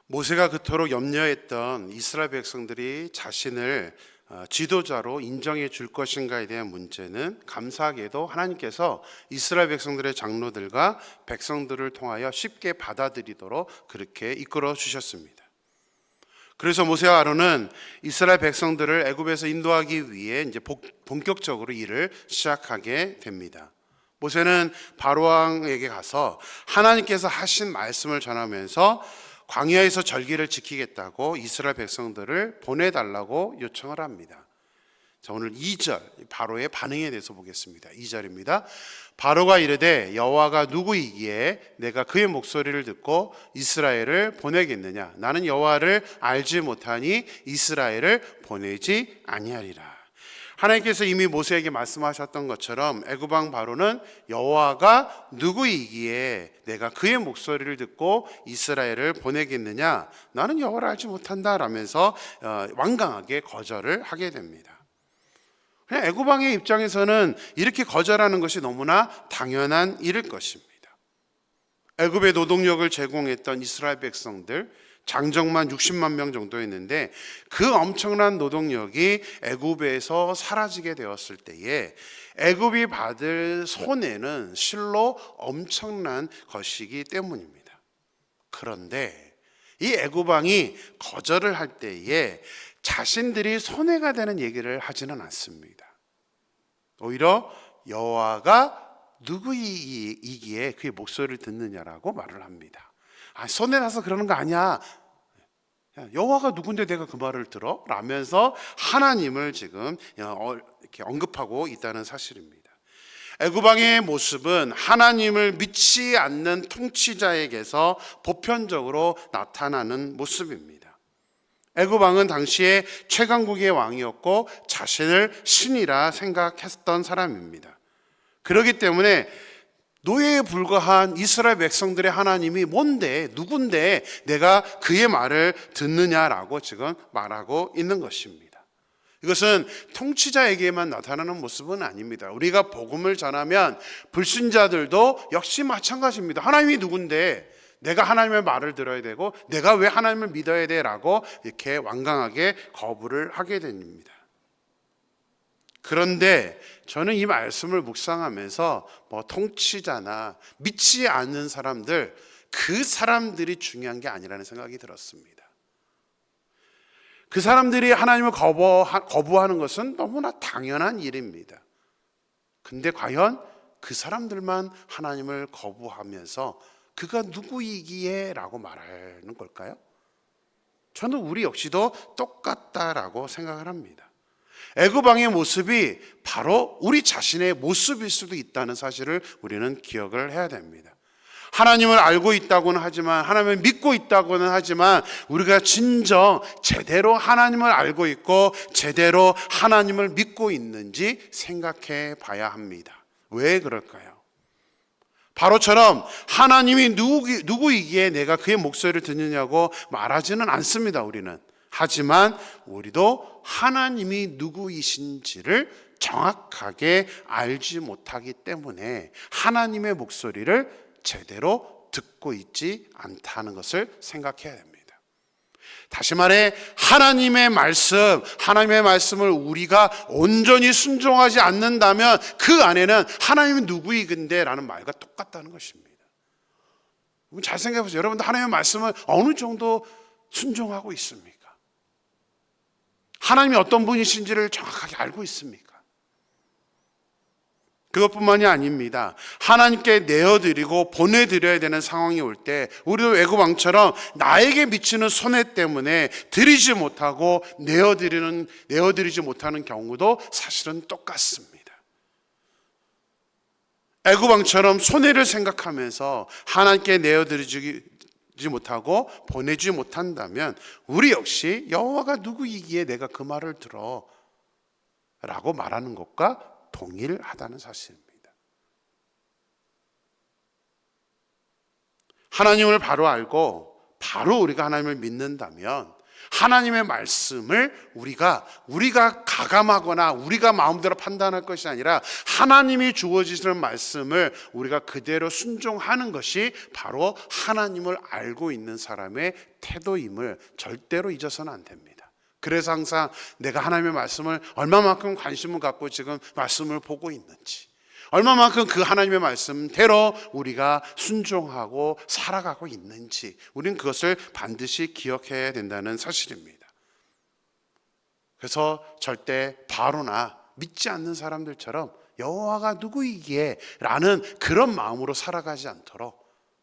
모세가 그토록 염려했던 이스라엘 백성들이 자신을 지도자로 인정해 줄 것인가에 대한 문제는 감사하게도 하나님께서 이스라엘 백성들의 장로들과 백성들을 통하여 쉽게 받아들이도록 그렇게 이끌어 주셨습니다. 그래서 모세와 아론은 이스라엘 백성들을 애굽에서 인도하기 위해 이제 본격적으로 일을 시작하게 됩니다. 모세는 바로 왕에게 가서 하나님께서 하신 말씀을 전하면서 광야에서 절기를 지키겠다고 이스라엘 백성들을 보내달라고 요청을 합니다. 자, 오늘 2절 바로의 반응에 대해서 보겠습니다. 2절입니다. 바로가 이르되 여호와가 누구이기에 내가 그의 목소리를 듣고 이스라엘을 보내겠느냐? 나는 여호와를 알지 못하니 이스라엘을 보내지 아니하리라. 하나님께서 이미 모세에게 말씀하셨던 것처럼 애굽 왕 바로는 여호와가 누구이기에 내가 그의 목소리를 듣고 이스라엘을 보내겠느냐? 나는 여호와를 알지 못한다 라면서 완강하게 거절을 하게 됩니다. 그냥 애굽 왕의 입장에서는 이렇게 거절하는 것이 너무나 당연한 일일 것입니다. 애굽의 노동력을 제공했던 이스라엘 백성들 장정만 60만 명 정도였는데 그 엄청난 노동력이 애굽에서 사라지게 되었을 때에 애굽이 받을 손해는 실로 엄청난 것이기 때문입니다. 그런데 이 애굽 왕이 거절을 할 때에 자신들이 손해가 되는 얘기를 하지는 않습니다. 오히려 여호와가 누구이기에 그의 목소리를 듣느냐라고 말을 합니다. 손해 나서 그러는 거 아니야. 여호와가 누군데 내가 그 말을 들어? 라면서 하나님을 지금 이렇게 언급하고 있다는 사실입니다. 애굽 왕의 모습은 하나님을 믿지 않는 통치자에게서 보편적으로 나타나는 모습입니다. 애굽 왕은 당시에 최강국의 왕이었고 자신을 신이라 생각했던 사람입니다. 그렇기 때문에 노예에 불과한 이스라엘 백성들의 하나님이 뭔데, 누군데 내가 그의 말을 듣느냐라고 지금 말하고 있는 것입니다. 이것은 통치자에게만 나타나는 모습은 아닙니다. 우리가 복음을 전하면 불신자들도 역시 마찬가지입니다. 하나님이 누군데 내가 하나님의 말을 들어야 되고 내가 왜 하나님을 믿어야 돼라고 이렇게 완강하게 거부를 하게 됩니다. 그런데 저는 이 말씀을 묵상하면서 통치자나 믿지 않는 사람들, 그 사람들이 중요한 게 아니라는 생각이 들었습니다. 그 사람들이 하나님을 거부하는 것은 너무나 당연한 일입니다. 근데 과연 그 사람들만 하나님을 거부하면서 그가 누구이기에 라고 말하는 걸까요? 저는 우리 역시도 똑같다라고 생각을 합니다. 애굽 왕의 모습이 바로 우리 자신의 모습일 수도 있다는 사실을 우리는 기억을 해야 됩니다. 하나님을 알고 있다고는 하지만, 하나님을 믿고 있다고는 하지만 우리가 진정 제대로 하나님을 알고 있고 제대로 하나님을 믿고 있는지 생각해 봐야 합니다. 왜 그럴까요? 바로처럼 하나님이 누구이기에 내가 그의 목소리를 듣느냐고 말하지는 않습니다. 우리는. 하지만 우리도 하나님이 누구이신지를 정확하게 알지 못하기 때문에 하나님의 목소리를 제대로 듣고 있지 않다는 것을 생각해야 됩니다. 다시 말해 하나님의 말씀을 우리가 온전히 순종하지 않는다면 그 안에는 하나님이 누구이근데 라는 말과 똑같다는 것입니다. 잘 생각해 보세요. 여러분들 하나님의 말씀을 어느 정도 순종하고 있습니까? 하나님이 어떤 분이신지를 정확하게 알고 있습니까? 그것뿐만이 아닙니다. 하나님께 내어드리고 보내드려야 되는 상황이 올 때 우리도 애굽 왕처럼 나에게 미치는 손해 때문에 드리지 못하고 내어드리지 못하는 경우도 사실은 똑같습니다. 애굽 왕처럼 손해를 생각하면서 하나님께 내어드리지 못하고 보내지 못한다면 우리 역시 여호와가 누구이기에 내가 그 말을 들어 라고 말하는 것과 동일하다는 사실입니다. 하나님을 바로 알고 바로 우리가 하나님을 믿는다면 하나님의 말씀을 우리가 가감하거나 우리가 마음대로 판단할 것이 아니라 하나님이 주어지시는 말씀을 우리가 그대로 순종하는 것이 바로 하나님을 알고 있는 사람의 태도임을 절대로 잊어서는 안 됩니다. 그래서 항상 내가 하나님의 말씀을 얼마만큼 관심을 갖고 지금 말씀을 보고 있는지, 얼마만큼 그 하나님의 말씀대로 우리가 순종하고 살아가고 있는지 우리는 그것을 반드시 기억해야 된다는 사실입니다. 그래서 절대 바로나 믿지 않는 사람들처럼 여호와가 누구이기에 라는 그런 마음으로 살아가지 않도록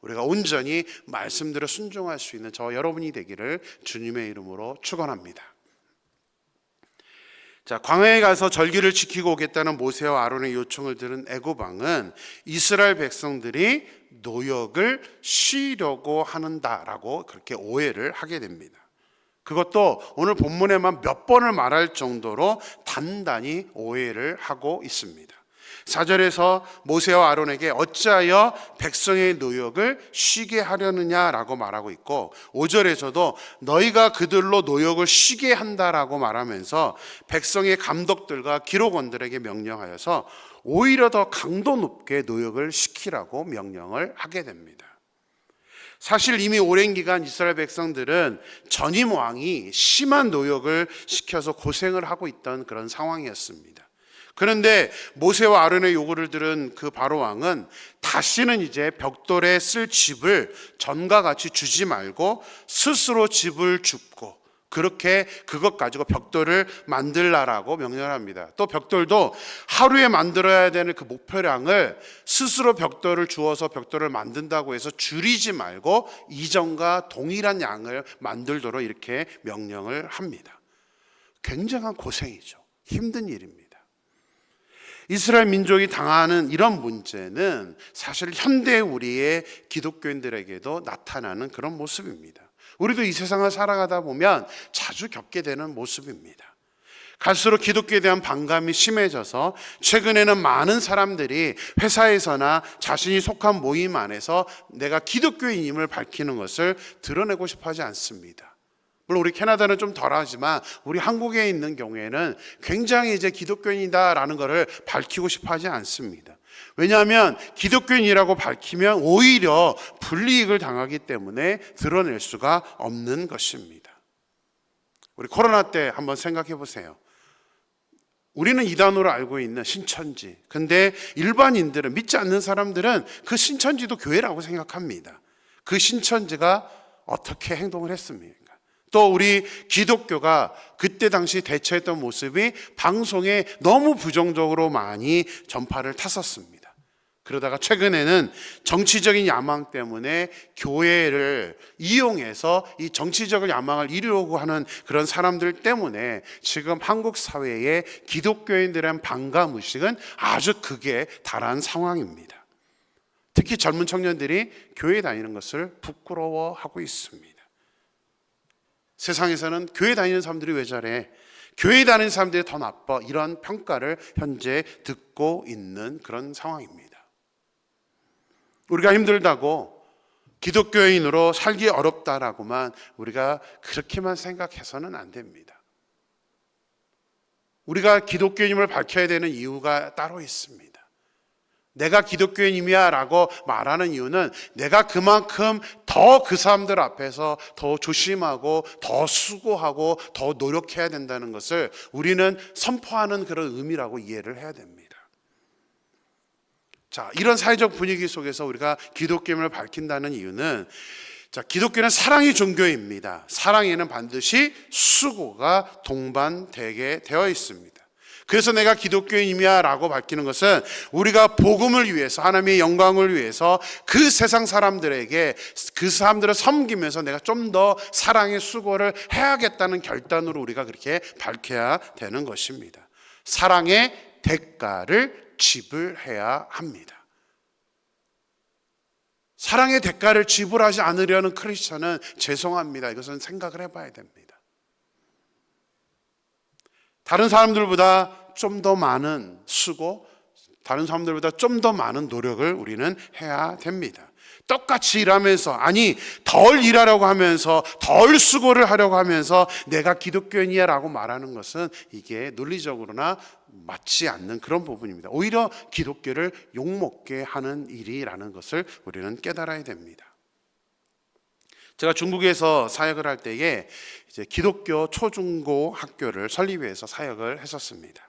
우리가 온전히 말씀대로 순종할 수 있는 저 여러분이 되기를 주님의 이름으로 축원합니다. 자, 광야에 가서 절기를 지키고 오겠다는 모세와 아론의 요청을 들은 애굽 왕은 이스라엘 백성들이 노역을 쉬려고 하는다라고 그렇게 오해를 하게 됩니다. 그것도 오늘 본문에만 몇 번을 말할 정도로 단단히 오해를 하고 있습니다. 4절에서 모세와 아론에게 어찌하여 백성의 노역을 쉬게 하려느냐라고 말하고 있고, 5절에서도 너희가 그들로 노역을 쉬게 한다라고 말하면서 백성의 감독들과 기록원들에게 명령하여서 오히려 더 강도 높게 노역을 시키라고 명령을 하게 됩니다. 사실 이미 오랜 기간 이스라엘 백성들은 전임 왕이 심한 노역을 시켜서 고생을 하고 있던 그런 상황이었습니다. 그런데 모세와 아론의 요구를 들은 그 바로 왕은 다시는 이제 벽돌에 쓸 집을 전과 같이 주지 말고 스스로 집을 줍고 그렇게 그것 가지고 벽돌을 만들라라고 명령을 합니다. 또 벽돌도 하루에 만들어야 되는 그 목표량을 스스로 벽돌을 주어서 벽돌을 만든다고 해서 줄이지 말고 이전과 동일한 양을 만들도록 이렇게 명령을 합니다. 굉장한 고생이죠. 힘든 일입니다. 이스라엘 민족이 당하는 이런 문제는 사실 현대 우리의 기독교인들에게도 나타나는 그런 모습입니다. 우리도 이 세상을 살아가다 보면 자주 겪게 되는 모습입니다. 갈수록 기독교에 대한 반감이 심해져서 최근에는 많은 사람들이 회사에서나 자신이 속한 모임 안에서 내가 기독교인임을 밝히는 것을 드러내고 싶어 하지 않습니다. 물론 우리 캐나다는 좀 덜하지만 우리 한국에 있는 경우에는 굉장히 이제 기독교인이다라는 것을 밝히고 싶어 하지 않습니다. 왜냐하면 기독교인이라고 밝히면 오히려 불이익을 당하기 때문에 드러낼 수가 없는 것입니다. 우리 코로나 때 한번 생각해 보세요. 우리는 이단으로 알고 있는 신천지, 근데 일반인들은, 믿지 않는 사람들은 그 신천지도 교회라고 생각합니다. 그 신천지가 어떻게 행동을 했습니까? 또 우리 기독교가 그때 당시 대처했던 모습이 방송에 너무 부정적으로 많이 전파를 탔었습니다. 그러다가 최근에는 정치적인 야망 때문에 교회를 이용해서 이 정치적 야망을 이루려고 하는 그런 사람들 때문에 지금 한국 사회의 기독교인들의 반감의식은 아주 극에 달한 상황입니다. 특히 젊은 청년들이 교회 다니는 것을 부끄러워하고 있습니다. 세상에서는 교회 다니는 사람들이 왜 저래? 교회 다니는 사람들이 더 나빠. 이런 평가를 현재 듣고 있는 그런 상황입니다. 우리가 힘들다고 기독교인으로 살기 어렵다라고만 우리가 그렇게만 생각해서는 안 됩니다. 우리가 기독교인임을 밝혀야 되는 이유가 따로 있습니다. 내가 기독교인이야 라고 말하는 이유는 내가 그만큼 더 그 사람들 앞에서 더 조심하고 더 수고하고 더 노력해야 된다는 것을 우리는 선포하는 그런 의미라고 이해를 해야 됩니다. 자, 이런 사회적 분위기 속에서 우리가 기독교임을 밝힌다는 이유는, 자, 기독교는 사랑의 종교입니다. 사랑에는 반드시 수고가 동반되게 되어 있습니다. 그래서 내가 기독교인이야 라고 밝히는 것은 우리가 복음을 위해서, 하나님의 영광을 위해서 그 세상 사람들에게 그 사람들을 섬기면서 내가 좀 더 사랑의 수고를 해야겠다는 결단으로 우리가 그렇게 밝혀야 되는 것입니다. 사랑의 대가를 지불해야 합니다. 사랑의 대가를 지불하지 않으려는 크리스천은 죄송합니다. 이것은 생각을 해봐야 됩니다. 다른 사람들보다 좀 더 많은 수고, 다른 사람들보다 좀 더 많은 노력을 우리는 해야 됩니다. 똑같이 일하면서, 아니 덜 일하려고 하면서 덜 수고를 하려고 하면서 내가 기독교인이야 라고 말하는 것은 이게 논리적으로나 맞지 않는 그런 부분입니다. 오히려 기독교를 욕먹게 하는 일이라는 것을 우리는 깨달아야 됩니다. 제가 중국에서 사역을 할 때에 이제 기독교 초중고 학교를 설립해서 사역을 했었습니다.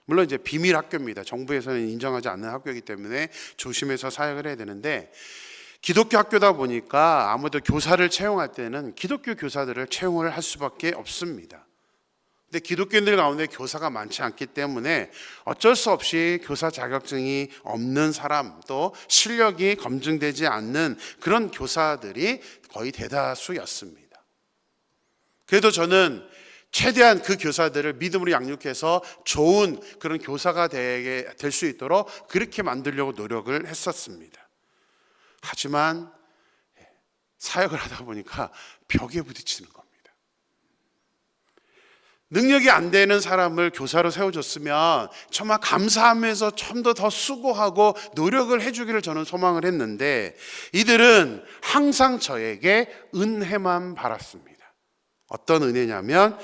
물론 이제 비밀 학교입니다. 정부에서는 인정하지 않는 학교이기 때문에 조심해서 사역을 해야 되는데, 기독교 학교다 보니까 아무래도 교사를 채용할 때는 기독교 교사들을 채용을 할 수밖에 없습니다. 근데 기독교인들 가운데 교사가 많지 않기 때문에 어쩔 수 없이 교사 자격증이 없는 사람, 또 실력이 검증되지 않는 그런 교사들이 거의 대다수였습니다. 그래도 저는 최대한 그 교사들을 믿음으로 양육해서 좋은 그런 교사가 될 수 있도록 그렇게 만들려고 노력을 했었습니다. 하지만 사역을 하다 보니까 벽에 부딪히는 겁니다. 능력이 안 되는 사람을 교사로 세워줬으면 정말 감사하면서 좀 더 수고하고 노력을 해주기를 저는 소망을 했는데, 이들은 항상 저에게 은혜만 바랐습니다. 어떤 은혜냐면,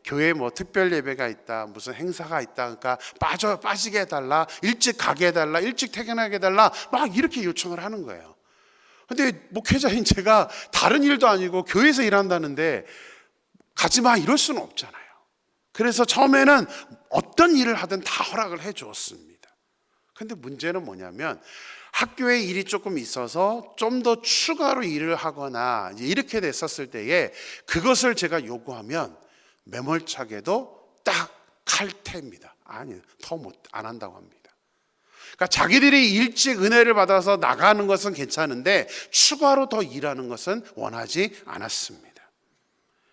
교회에 뭐 특별 예배가 있다, 무슨 행사가 있다, 그러니까 빠지게 해달라, 일찍 가게 해달라, 일찍 퇴근하게 해달라, 막 이렇게 요청을 하는 거예요. 근데 목회자인 제가 다른 일도 아니고 교회에서 일한다는데 가지 마 이럴 수는 없잖아요. 그래서 처음에는 어떤 일을 하든 다 허락을 해 주었습니다. 근데 문제는 뭐냐면, 학교에 일이 조금 있어서 좀 더 추가로 일을 하거나 이렇게 됐었을 때에 그것을 제가 요구하면 매몰차게도 딱 칼퇴입니다. 아니, 더 안 한다고 합니다. 그러니까 자기들이 일찍 은혜를 받아서 나가는 것은 괜찮은데 추가로 더 일하는 것은 원하지 않았습니다.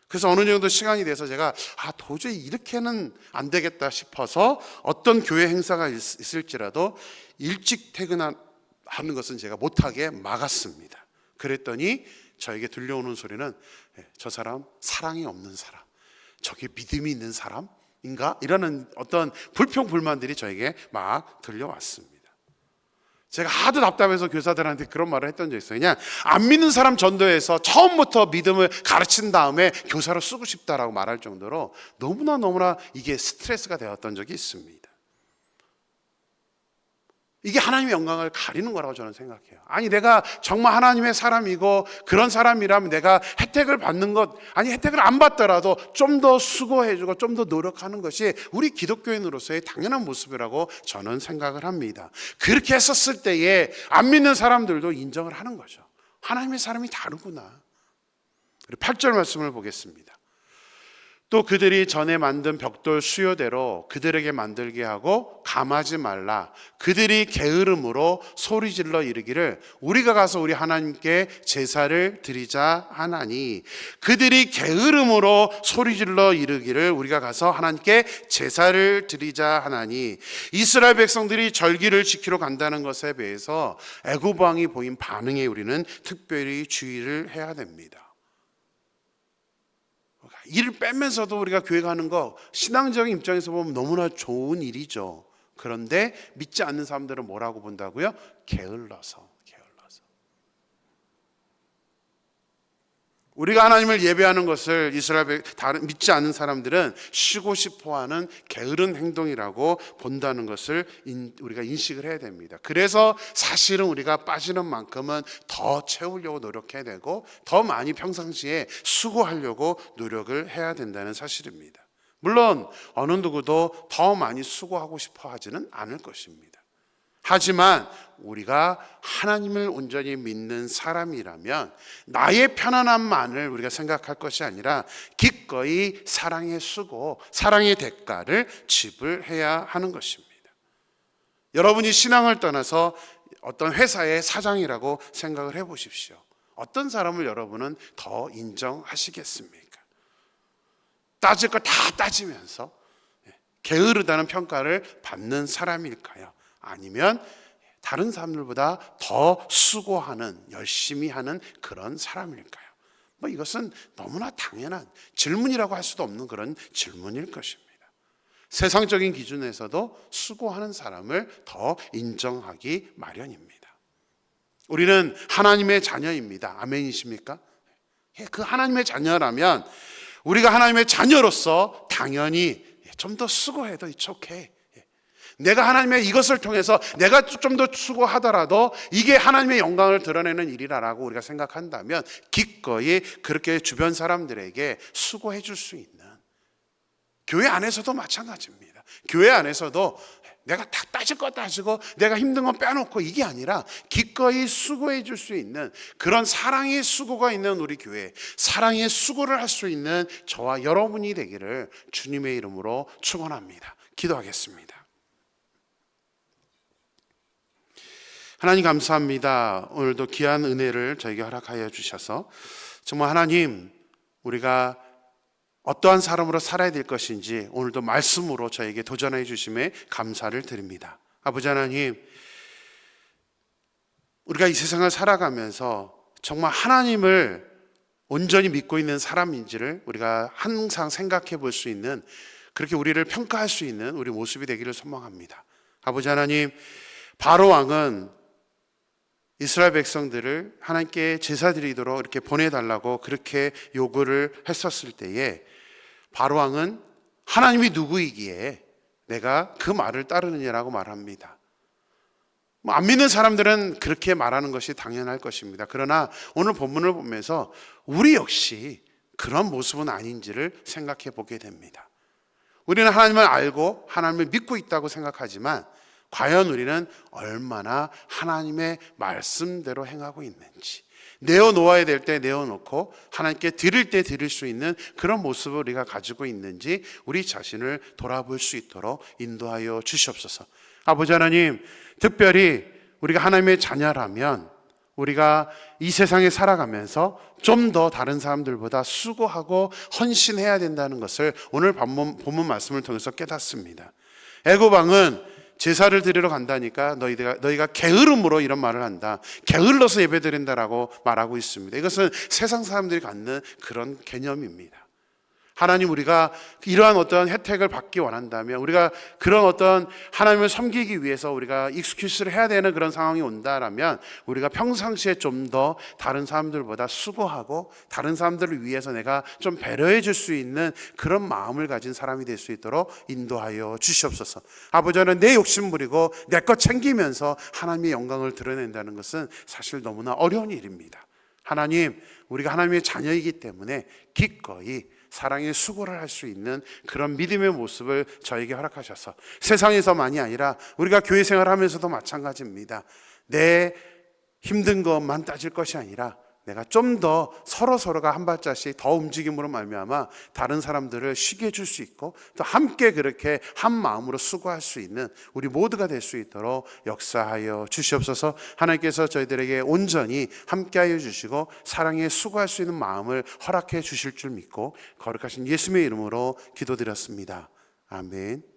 그래서 어느 정도 시간이 돼서 제가 도저히 이렇게는 안 되겠다 싶어서 어떤 교회 행사가 있을지라도 일찍 퇴근하는 것은 제가 못하게 막았습니다. 그랬더니 저에게 들려오는 소리는, 저 사람 사랑이 없는 사람, 저게 믿음이 있는 사람인가? 이러는 어떤 불평불만들이 저에게 막 들려왔습니다. 제가 하도 답답해서 교사들한테 그런 말을 했던 적이 있어요. 그냥 안 믿는 사람 전도해서 처음부터 믿음을 가르친 다음에 교사로 쓰고 싶다라고 말할 정도로 너무나 이게 스트레스가 되었던 적이 있습니다. 이게 하나님의 영광을 가리는 거라고 저는 생각해요. 아니, 내가 정말 하나님의 사람이고 그런 사람이라면 내가 혜택을 받는 것, 아니 혜택을 안 받더라도 좀 더 수고해주고 좀 더 노력하는 것이 우리 기독교인으로서의 당연한 모습이라고 저는 생각을 합니다. 그렇게 했었을 때에 안 믿는 사람들도 인정을 하는 거죠. 하나님의 사람이 다르구나. 8절 말씀을 보겠습니다. 또 그들이 전에 만든 벽돌 수요대로 그들에게 만들게 하고 감하지 말라. 그들이 게으름으로 소리질러 이르기를 우리가 가서 우리 하나님께 제사를 드리자 하나니, 그들이 게으름으로 소리질러 이르기를 우리가 가서 하나님께 제사를 드리자 하나니, 이스라엘 백성들이 절기를 지키러 간다는 것에 비해서 애굽 왕이 보인 반응에 우리는 특별히 주의를 해야 됩니다. 일을 빼면서도 우리가 교회 가는 거 신앙적인 입장에서 보면 너무나 좋은 일이죠. 그런데 믿지 않는 사람들은 뭐라고 본다고요? 게을러서. 우리가 하나님을 예배하는 것을 다른 믿지 않는 사람들은 쉬고 싶어하는 게으른 행동이라고 본다는 것을 우리가 인식을 해야 됩니다. 그래서 사실은 우리가 빠지는 만큼은 더 채우려고 노력해야 되고 더 많이 평상시에 수고하려고 노력을 해야 된다는 사실입니다. 물론 어느 누구도 더 많이 수고하고 싶어 하지는 않을 것입니다. 하지만 우리가 하나님을 온전히 믿는 사람이라면 나의 편안함만을 우리가 생각할 것이 아니라 기꺼이 사랑의 수고, 사랑의 대가를 지불해야 하는 것입니다. 여러분이 신앙을 떠나서 어떤 회사의 사장이라고 생각을 해보십시오. 어떤 사람을 여러분은 더 인정하시겠습니까? 따질 거 다 따지면서 게으르다는 평가를 받는 사람일까요? 아니면 다른 사람들보다 더 수고하는, 열심히 하는 그런 사람일까요? 이것은 너무나 당연한 질문이라고 할 수도 없는 그런 질문일 것입니다. 세상적인 기준에서도 수고하는 사람을 더 인정하기 마련입니다. 우리는 하나님의 자녀입니다. 아멘이십니까? 그 하나님의 자녀라면 우리가 하나님의 자녀로서 당연히 좀 더 수고해도 it's okay. 내가 하나님의 이것을 통해서 내가 좀 더 수고하더라도 이게 하나님의 영광을 드러내는 일이라고 우리가 생각한다면 기꺼이 그렇게 주변 사람들에게 수고해 줄 수 있는, 교회 안에서도 마찬가지입니다. 교회 안에서도 내가 다 따질 거 따지고 내가 힘든 건 빼놓고 이게 아니라 기꺼이 수고해 줄 수 있는 그런 사랑의 수고가 있는 우리 교회, 사랑의 수고를 할 수 있는 저와 여러분이 되기를 주님의 이름으로 축원합니다. 기도하겠습니다. 하나님 감사합니다. 오늘도 귀한 은혜를 저에게 허락하여 주셔서 정말 하나님, 우리가 어떠한 사람으로 살아야 될 것인지 오늘도 말씀으로 저에게 도전해 주심에 감사를 드립니다. 아버지 하나님, 우리가 이 세상을 살아가면서 정말 하나님을 온전히 믿고 있는 사람인지를 우리가 항상 생각해 볼 수 있는, 그렇게 우리를 평가할 수 있는 우리 모습이 되기를 소망합니다. 아버지 하나님, 바로 왕은 이스라엘 백성들을 하나님께 제사 드리도록 이렇게 보내달라고 그렇게 요구를 했었을 때에 바로 왕은 하나님이 누구이기에 내가 그 말을 따르느냐라고 말합니다. 안 믿는 사람들은 그렇게 말하는 것이 당연할 것입니다. 그러나 오늘 본문을 보면서 우리 역시 그런 모습은 아닌지를 생각해 보게 됩니다. 우리는 하나님을 알고 하나님을 믿고 있다고 생각하지만 과연 우리는 얼마나 하나님의 말씀대로 행하고 있는지, 내어놓아야 될 때 내어놓고 하나님께 드릴 때 드릴 수 있는 그런 모습을 우리가 가지고 있는지 우리 자신을 돌아볼 수 있도록 인도하여 주시옵소서. 아버지 하나님, 특별히 우리가 하나님의 자녀라면 우리가 이 세상에 살아가면서 좀 더 다른 사람들보다 수고하고 헌신해야 된다는 것을 오늘 본문 말씀을 통해서 깨닫습니다. 애굽 왕은 제사를 드리러 간다니까 너희가 게으름으로 이런 말을 한다, 게을러서 예배드린다라고 말하고 있습니다. 이것은 세상 사람들이 갖는 그런 개념입니다. 하나님, 우리가 이러한 어떤 혜택을 받기 원한다면, 우리가 그런 어떤 하나님을 섬기기 위해서 우리가 익스큐스를 해야 되는 그런 상황이 온다라면 우리가 평상시에 좀 더 다른 사람들보다 수고하고 다른 사람들을 위해서 내가 좀 배려해 줄 수 있는 그런 마음을 가진 사람이 될 수 있도록 인도하여 주시옵소서. 아버지는 내 욕심 부리고 내 것 챙기면서 하나님의 영광을 드러낸다는 것은 사실 너무나 어려운 일입니다. 하나님, 우리가 하나님의 자녀이기 때문에 기꺼이 사랑의 수고를 할 수 있는 그런 믿음의 모습을 저에게 허락하셔서 세상에서만이 아니라 우리가 교회 생활하면서도 마찬가지입니다. 내 힘든 것만 따질 것이 아니라 내가 좀 더 서로가 한 발자씩 더 움직임으로 말미암아 다른 사람들을 쉬게 해줄 수 있고 또 함께 그렇게 한 마음으로 수고할 수 있는 우리 모두가 될 수 있도록 역사하여 주시옵소서. 하나님께서 저희들에게 온전히 함께하여 주시고 사랑에 수고할 수 있는 마음을 허락해 주실 줄 믿고 거룩하신 예수님의 이름으로 기도드렸습니다. 아멘.